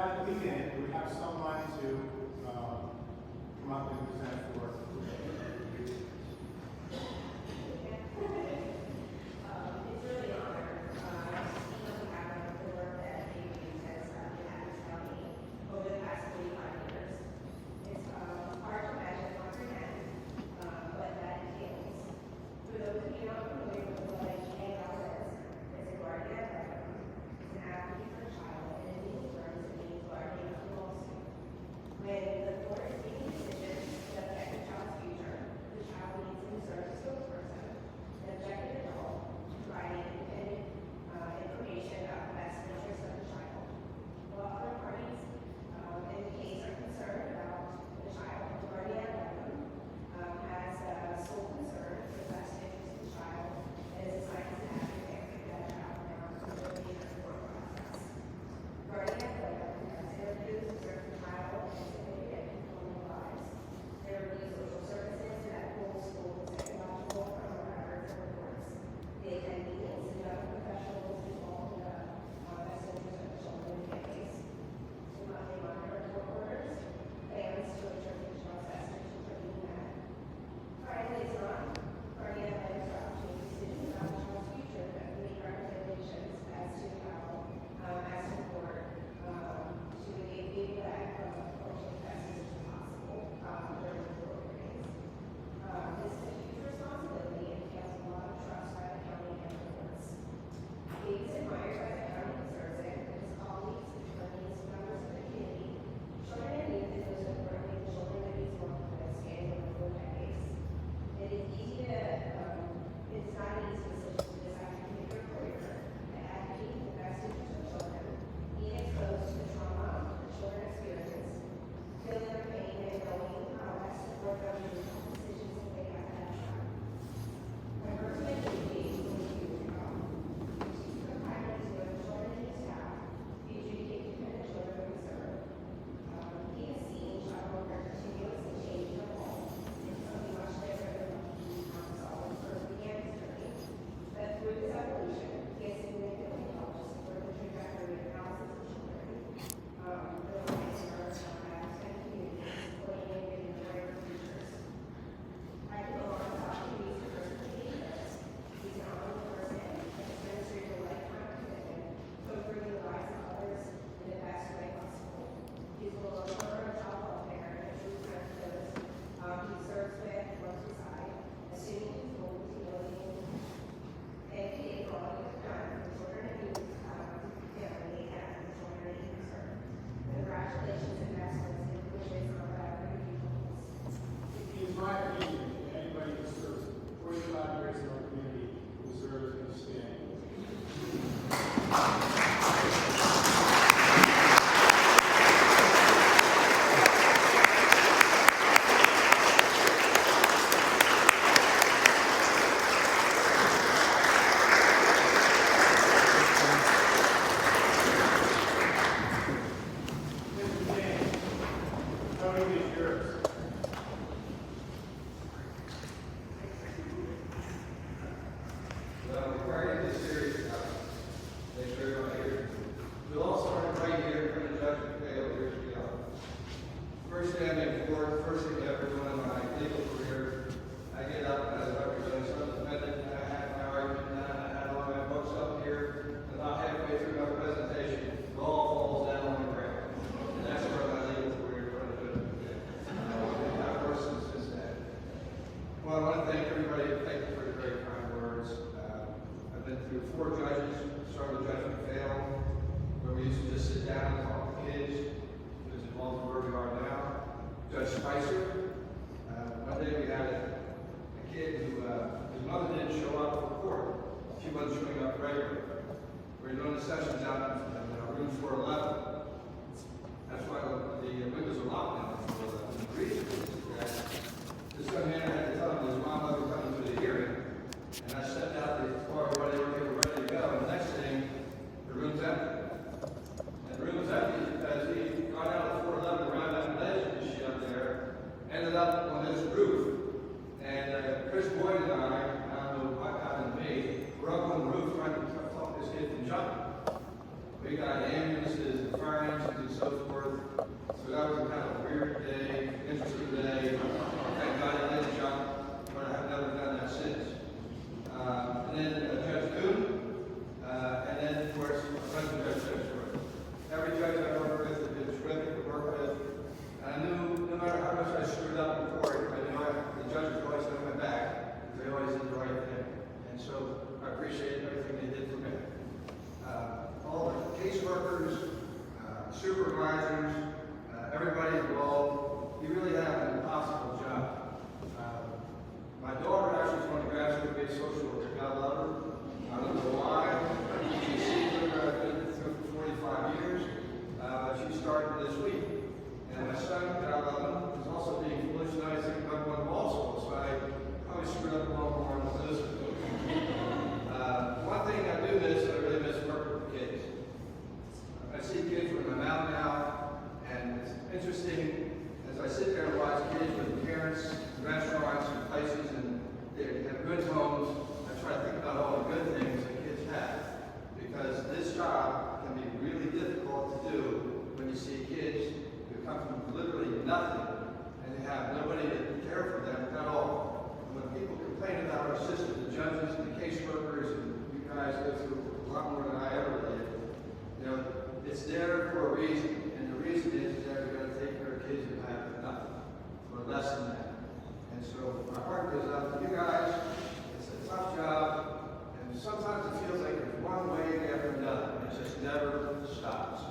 that weekend, we have someone to come up and present for It's really an honor. Seeing on behalf of the work that Adrian has done in Adams County over the past 45 years. It's hard to imagine or comprehend what that entails. For those of you not familiar with what a GAL is a guardian ad litem. It's an advocate for a child, and in legal terms, it means guardian of the lawsuit. When the court is making decisions that affect the child's future, the child needs to serve as a spokesperson, an objective adult, providing independent information about the best interest of the child. While other parties in the case are concerned about the child, the guardian ad litem has sole concern for the best interest of the child and is assigned as an advocate for that child now through the court process. Guardian ad litem has interviews with certain child and significant people in their lives. They review social services, medical, school, psychological, criminal records, and reports. They attend meetings and other professionals involved in the best interest of the children and families. They monitor court orders, plans to ensure the child's best interest are being met. Finally, it's not guardian ad litem's job to make decisions about the child's future, but make recommendations as to how, as to court, to be able to act from approaching the best decision possible during the court hearings. This is a huge responsibility and entails a lot of trust by the county and the courts. He is admired by the county who serves it, and his colleagues, attorneys, members of the community, children and youth, and those importantly, the children that he's worked with spanning over decades. It is easy to, it's not an easy decision to decide to make your career, to advocate for the best interest of children, being exposed to the trauma the children experience, feeling their pain and knowing how best to support them in the decisions that they have to have. My personal duty is to keep the kindness with the children and his staff, the adjudicated dependent children we serve. He has seen child welfare continuously change and evolve into something much different than what he saw when he first began his journey. But through this evolution, he has significantly helped to support the trajectory of thousands of children, realizing our lives and communities, supporting and giving brighter futures. I can go on about communities to personally this. He's an honorable person and has demonstrated a lifetime commitment to improving the lives of others in the best way possible. He's a lover of child welfare and a true friend to those he serves with and works beside, assuming his role with humility and paid for all he has done for the children and youth family and the children that he serves. Congratulations and best wishes on that future. It is my opinion that anybody who serves 45 years in our community deserves an standing. Mr. James, Tony is yours. Well, we're right in this series about make sure everyone here. We'll all start right here in front of Judge McPhail years ago. First day I make court, first thing ever doing in my legal career, I get up and I was representing some defendant, and I had my argument done, I had all my books up here, and about halfway through my presentation, it all falls down on the ground. And that's where my legal career in front of Judge McPhail. I've worked since then. Well, I want to thank everybody. Thank you for the very kind words. I've been through 4 judges, started with Judge McPhail, where we used to just sit down and talk to kids. Who's involved in where we are now. Judge Spicer. One day we had a kid who his mother didn't show up for court. She wasn't showing up regularly. We were doing the sessions out in room 411. That's why the windows are locked now. The reason is that this young man had to tell him his mom wasn't coming to the hearing. And I stepped out the car where they were ready to go. And the next thing, the room's empty. And the room was empty because he got out of 411 around that ledge she up there, ended up on this roof. And Chris Boyd and I don't know what happened to me, we're up on the roof trying to talk this kid from jumping. We got ambulances did fines, he did so forth. So that was a kind of weird day, interesting day. Thank God I didn't jump, but I have never done that since. And then Judge Boone, and then of course, a bunch of judges. Every judge I worked with has been terrific to work with. And I knew no matter how much I screwed up in court, I knew the judges always had my back, because they always did the right thing. And so I appreciate everything they did for me. All the caseworkers, supervisors, everybody involved, you really have an impossible job. My daughter actually is going to grad school to be a social worker. God love her. I don't know why. She's been through for 45 years. She started this week. And my son, God love him, is also being foolish nice and about going to law school. So I probably screwed up a little more on this. One thing I do miss, I really miss working with kids. I see kids when I'm out now, and it's interesting as I sit there and watch kids with parents, restaurants, and places, and they have good homes. I try to think about all the good things that kids have, because this job can be really difficult to do when you see kids who come from literally nothing, and they have nobody to care for them at all. And when people complain about our system, the judges, the caseworkers, and you guys go through a lot more than I ever did, you know, it's there for a reason, and the reason is that we're going to take care of kids who have nothing, or less than that. And so my heart goes out to you guys. It's a tough job, and sometimes it feels like there's one way after another, and it just never stops.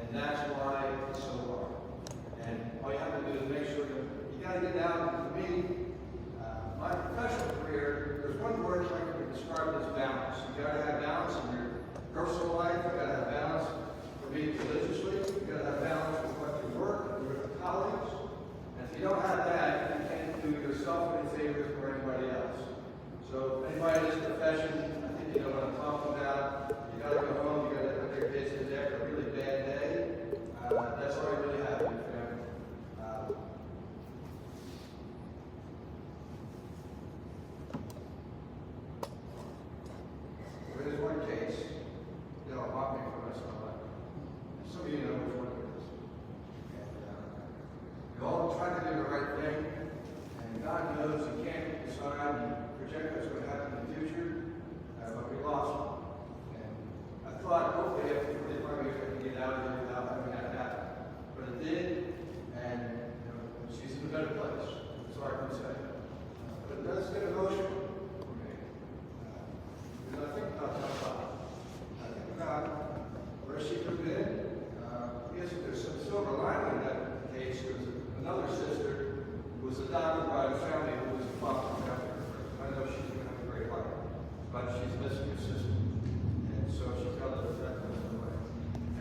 And that's why it's so hard. And all you have to do is make sure you got to get out. For me, my professional career, there's one word I can describe it as balance. You got to have balance in your personal life. You got to have balance for me religiously. You got to have balance with what you work, with your colleagues. And if you don't have that, you can't do yourself any favors or anybody else. So anybody in this profession, I think you know what I'm talking about. You got to go home. You got to have your kids in there after a really bad day. That's all you really have in your family. There's one case, they'll mock me for this one, but some of you know which one it is. And we all try to do the right thing, and God knows you can't decide and project what's going to happen in the future, but we lost him. And I thought, hopefully, after 45 years, I can get out of here without having that happen. But it did, and you know, she's in a better place. That's all I can say. But it does get emotional for me. Because I think about that a lot. I think about where she could have been. I guess there's some silver lining in that case. There was another sister who was adopted by a family who was a foster family. I know she's going to have a great life, but she's missing her sister. And so she felt it affected us in a way.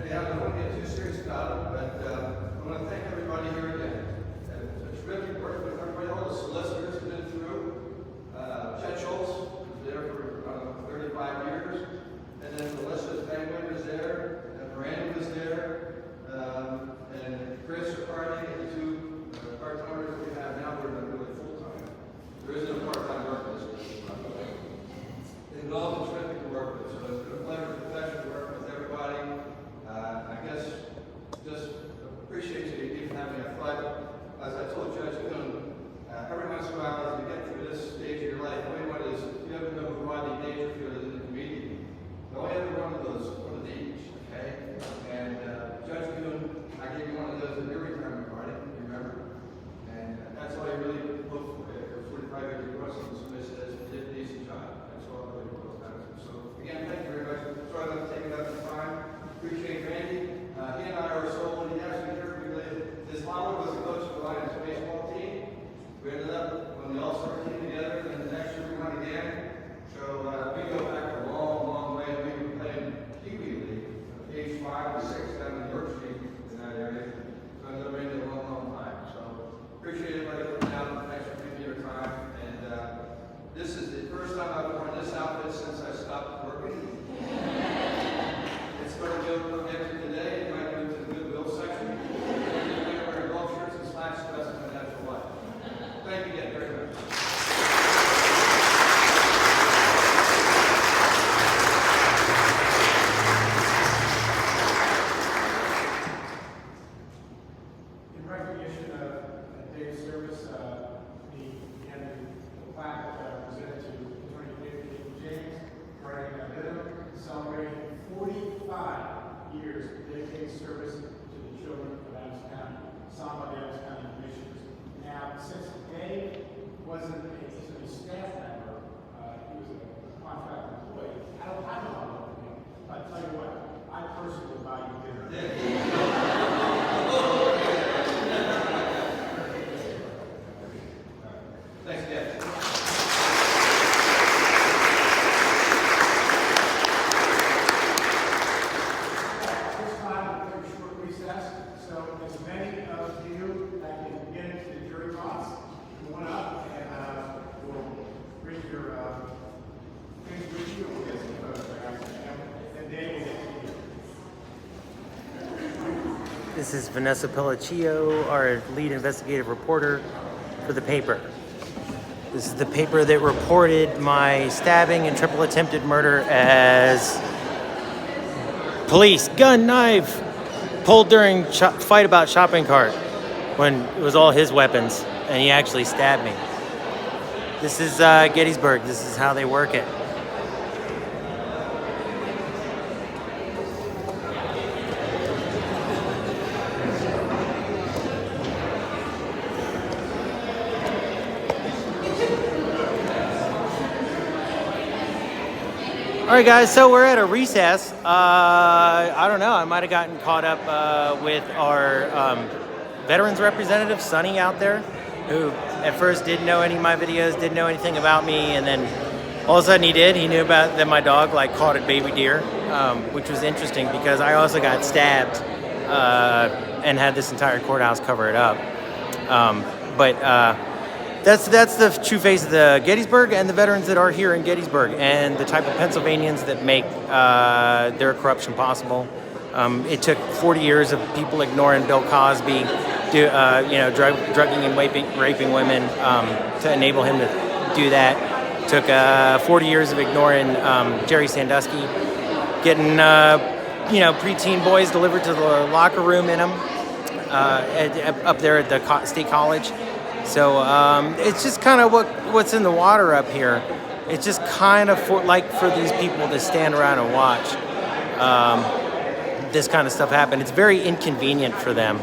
Anyhow, I don't want to get too serious about it, but I want to thank everybody here again. It's terrific working with everybody, all the solicitors have been through. Chet Schultz was there for 35 years, and then Melissa's family was there, and Miranda was there, and Chris Carney, and the two part-timers that we have now, they're not really full-time. There is no part-time work in this business, by the way. They've all been terrific to work with, so it's been a pleasure and pleasure to work with everybody. I guess just appreciate you even having a fight. As I told Judge Boone, every once in a while for dedicated service to the children of Adams County, signed by the Adams County Commissioners. Now, since Dave wasn't a staff member, he was a contract employee, I don't know him. But I'll tell you what, I personally will buy you dinner. Thanks, Dad. This time, we'll take a short recess, so as many of you that can get into the jury box, come on up and we'll bring your things with you, and we'll get some photographs, and Dave will get to you. This is Vanessa Pelliccio, our lead investigative reporter for the paper. This is the paper that reported my stabbing and triple attempted murder as police, gun, knife, pulled during fight about shopping cart when it was all his weapons and he actually stabbed me. This is Gettysburg. This is how they work it. All right, guys, so we're at a recess. I don't know, I might have gotten caught up with our veterans representative, Sonny, out there, who at first didn't know any of my videos, didn't know anything about me, and then all of a sudden he did. He knew about that my dog caught a baby deer, which was interesting because I also got stabbed and had this entire courthouse cover it up. That's the true face of the Gettysburg and the veterans that are here in Gettysburg and the type of Pennsylvanians that make their corruption possible. It took 40 years of people ignoring Bill Cosby, drugging and raping women to enable him to do that. It took 40 years of ignoring Jerry Sandusky, getting preteen boys delivered to the locker room in them up there at the State College. So it's just kind of what's in the water up here. It's just kind of for these people to stand around and watch this kind of stuff happen. It's very inconvenient for them.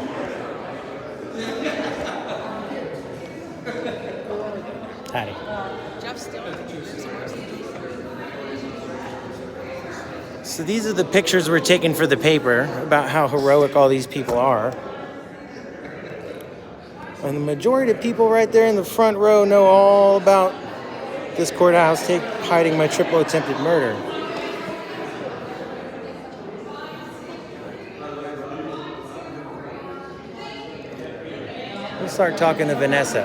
Hattie. So these are the pictures we're taking for the paper about how heroic all these people are. And the majority of people right there in the front row know all about this courthouse hiding my triple attempted murder. We'll start talking to Vanessa.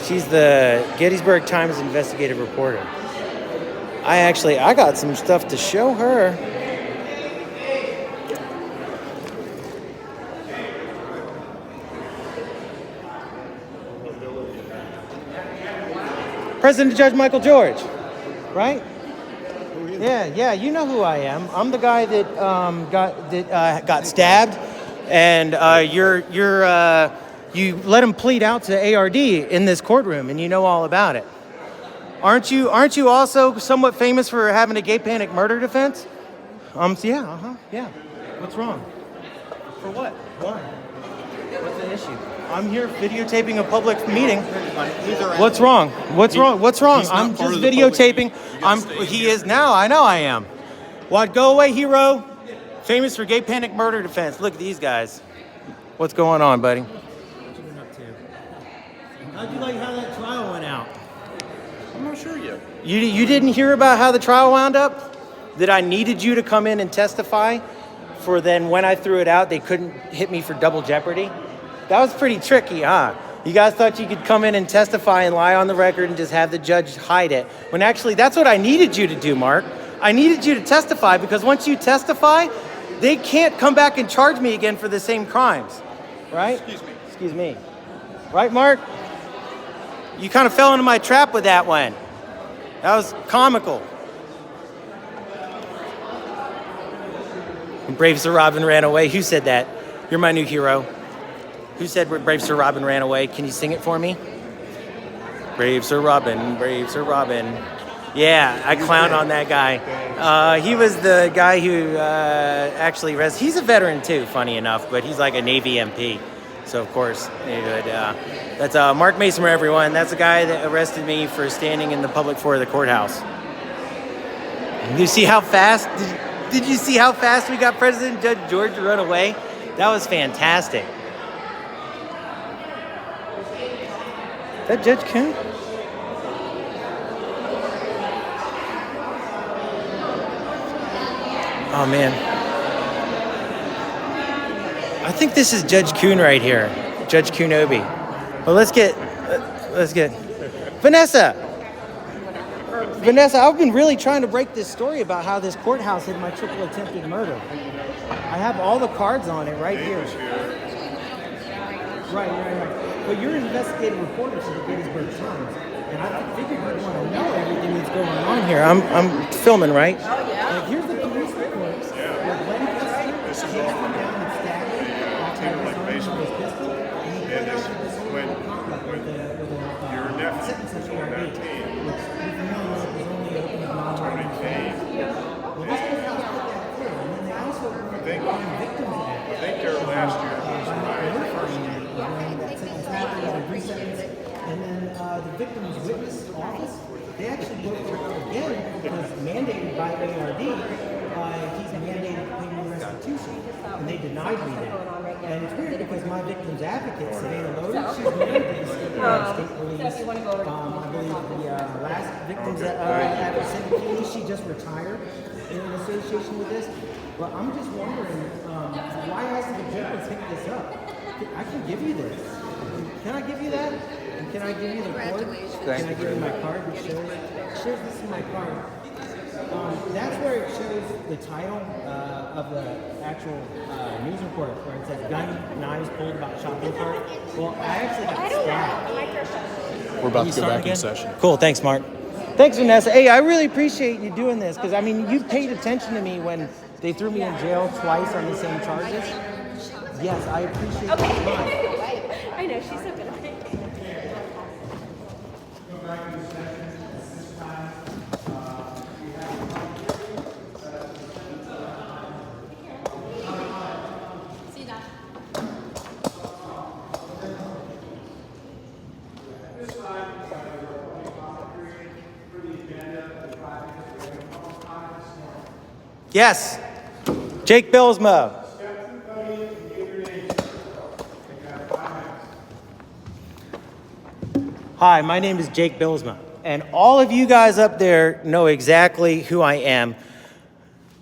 She's the Gettysburg Times investigative reporter. I got some stuff to show her. President Judge Michael George, right? Yeah, you know who I am. I'm the guy that got stabbed, and you let him plead out to ARD in this courtroom, and you know all about it. Aren't you also somewhat famous for having a gay panic murder defense? Yeah. What's wrong? For what? Why? What's the issue? I'm here videotaping a public meeting. What's wrong? What's wrong? I'm just videotaping. He is now. I know I am. What? Go away, hero. Famous for gay panic murder defense. Look at these guys. What's going on, buddy? What you been up to? How'd you like how that trial went out? I'm not sure yet. You didn't hear about how the trial wound up? That I needed you to come in and testify for then when I threw it out, they couldn't hit me for double jeopardy? That was pretty tricky, huh? You guys thought you could come in and testify and lie on the record and just have the judge hide it. When actually, that's what I needed you to do, Mark. I needed you to testify because once you testify, they can't come back and charge me again for the same crimes, right? Excuse me. Right, Mark? You kind of fell into my trap with that one. That was comical. Brave Sir Robin ran away. Who said that? You're my new hero. Who said Brave Sir Robin ran away? Can you sing it for me? Brave Sir Robin, Yeah, I clown on that guy. He was the guy who actually he's a veteran too, funny enough, but he's like a Navy MP. So of course, that's Mark Mason, everyone. That's the guy that arrested me for standing in the public floor of the courthouse. You see how fast? Did you see how fast we got President Judge George to run away? That was fantastic. Is that Judge Kuhn? Oh man. I think this is Judge Kuhn right here. Judge Kuhnobi. Well, let's get Vanessa, I've been really trying to break this story about how this courthouse hid my triple attempted murder. I have all the cards on it right here. Right. But you're an investigative reporter for the Gettysburg Times, and I figured you'd want to know everything that's going on here. I'm filming, right? Oh, yeah? Here's the police reports. This is all from like baseball. And this, when your nephew was on that team, Tony Kane, I think their last year was my first year. And then the victim's witness office, they actually go through again because mandated by ARD, he's mandated to pay me restitution. And they denied me that. And it's weird because my victim's advocate, Savannah Loader, she's married to the state police. I believe the last victim's advocate, she just retired in association with this. But I'm just wondering, why hasn't the judge picked this up? I can give you this. Can I give you that? And can I give you the card? Can I give you my card that shows this is my card? That's where it shows the title of the actual news report, where it says gun, knives pulled about shopping cart. Well, I actually got stabbed. We're about You to go starting back in again? session. Cool, thanks, Mark. Thanks, Vanessa. Hey, I really appreciate you doing this because, I mean, you paid attention to me when they threw me in jail twice on the same charges. Yes, I appreciate your time. I know, she's so good. Yes, Jake Billsma. Hi, my name is Jake Billsma, and all of you guys up there know exactly who I am.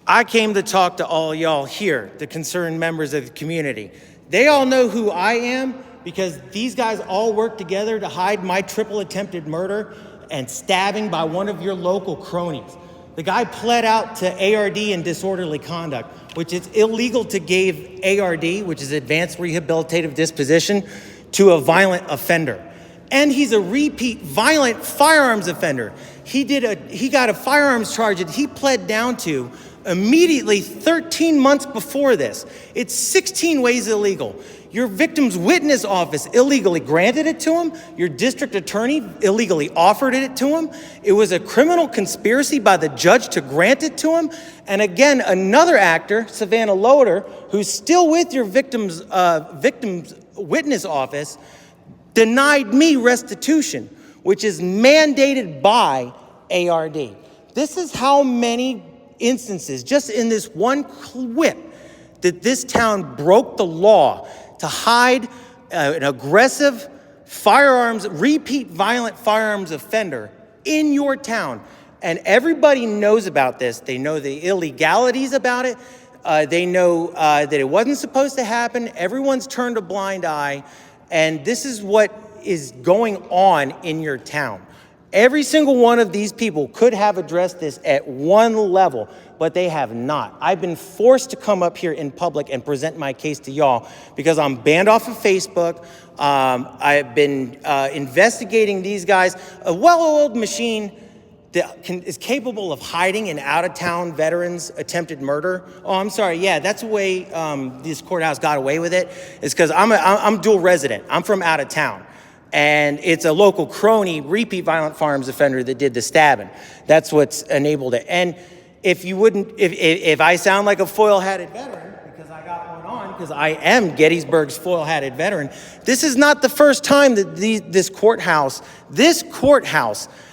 I came to talk to all y'all here, the concerned members of the community. They all know who I am because these guys all work together to hide my triple attempted murder and stabbing by one of your local cronies. The guy pled out to ARD in disorderly conduct, which is illegal to give ARD, which is advanced rehabilitative disposition, to a violent offender. And he's a repeat violent firearms offender. He got a firearms charge that he pled down to immediately 13 months before this. It's 16 ways illegal. Your victim's witness office illegally granted it to him. Your district attorney illegally offered it to him. It was a criminal conspiracy by the judge to grant it to him. And again, another actor, Savannah Loader, who's still with your victim's witness office, denied me restitution, which is mandated by ARD. This is how many instances, just in this one clip, that this town broke the law to hide an aggressive repeat violent firearms offender in your town. And everybody knows about this. They know the illegalities about it. They know that it wasn't supposed to happen. Everyone's turned a blind eye. And this is what is going on in your town. Every single one of these people could have addressed this at one level, but they have not. I've been forced to come up here in public and present my case to y'all because I'm banned off of Facebook. I've been investigating these guys. A well-oiled machine that is capable of hiding an out-of-town veteran's attempted murder. Oh, I'm sorry. Yeah, that's the way this courthouse got away with it. Is because I'm dual resident. I'm from out of town. And it's a local crony, repeat violent firearms offender that did the stabbing. That's what's enabled it. And if you wouldn't, if I sound like a foil-hatted veteran, because I got one on, because I am Gettysburg's foil-hatted veteran, this is not the first time that this courthouse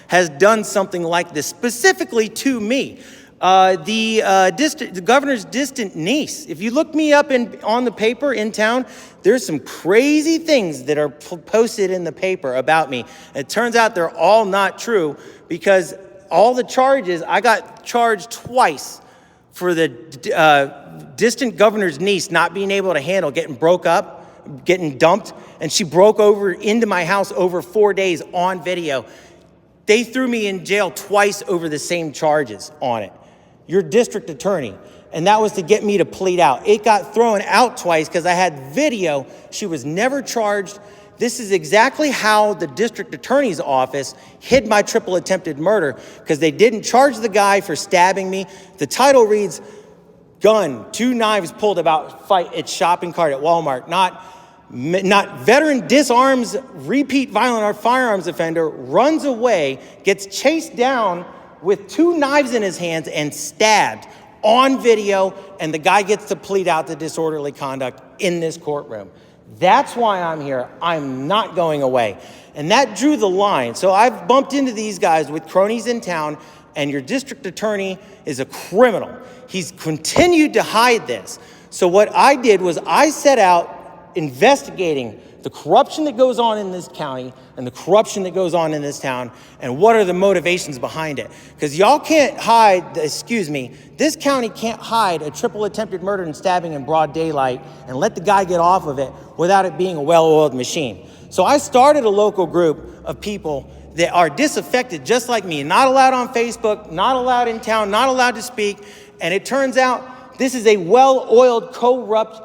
has done something like this, specifically to me. The governor's distant niece. If you look me up on the paper in town, there's some crazy things that are posted in the paper about me. It turns out they're all not true, because all the charges, I got charged twice for the distant governor's niece not being able to handle getting broke up, getting dumped, and she broke over into my house over 4 days on video. They threw me in jail twice over the same charges on it. Your district attorney. And that was to get me to plead out. It got thrown out twice because I had video. She was never charged. This is exactly how the district attorney's office hid my triple attempted murder, because they didn't charge the guy for stabbing me. The title reads, gun, 2 knives pulled about fight at shopping cart at Walmart. Not veteran disarms repeat violent firearms offender, runs away, gets chased down with 2 knives in his hands and stabbed on video, and the guy gets to plead out to disorderly conduct in this courtroom. That's why I'm here. I'm not going away. And that drew the line. So I've bumped into these guys with cronies in town, and your district attorney is a criminal. He's continued to hide this. So what I did was I set out investigating the corruption that goes on in this county and the corruption that goes on in this town, and what are the motivations behind it. Because y'all can't hide, this county can't hide a triple attempted murder and stabbing in broad daylight and let the guy get off of it without it being a well-oiled machine. So I started a local group of people that are disaffected just like me, not allowed on Facebook, not allowed in town, not allowed to speak. And it turns out this is a well-oiled, corrupt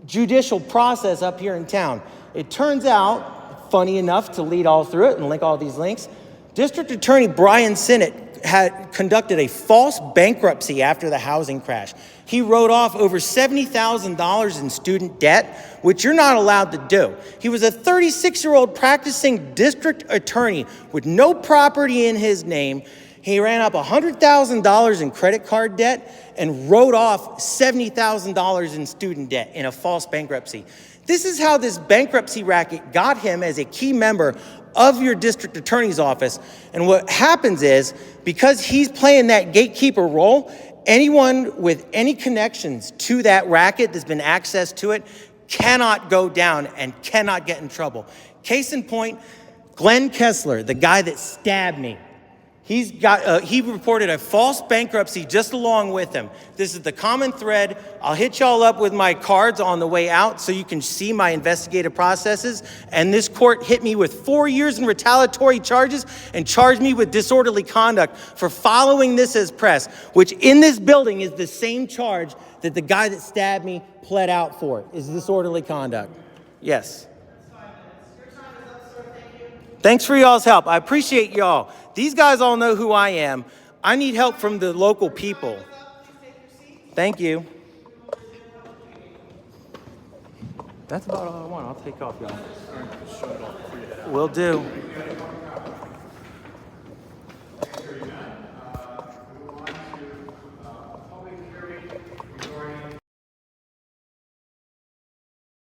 judicial process up here in town. It turns out, funny enough, to lead all through it and link all these links, District Attorney Brian Sinnott had conducted a false bankruptcy after the housing crash. He wrote off over $70,000 in student debt, which you're not allowed to do. He was a 36-year-old practicing district attorney with no property in his name. He ran up $100,000 in credit card debt and wrote off $70,000 in student debt in a false bankruptcy. This is how this bankruptcy racket got him as a key member of your district attorney's office. And what happens is, because he's playing that gatekeeper role, anyone with any connections to that racket that's been accessed to it cannot go down and cannot get in trouble. Case in point, Glenn Kessler, the guy that stabbed me. He reported a false bankruptcy just along with him. This is the common thread. I'll hit y'all up with my cards on the way out so you can see my investigative processes. And this court hit me with 4 years in retaliatory charges and charged me with disorderly conduct for following this as press, which in this building is the same charge that the guy that stabbed me pled out for, is disorderly conduct. Yes. Thanks for y'all's help. I appreciate y'all. These guys all know who I am. I need help from the local people. Thank you. That's about all I want. I'll take off, y'all. Will do.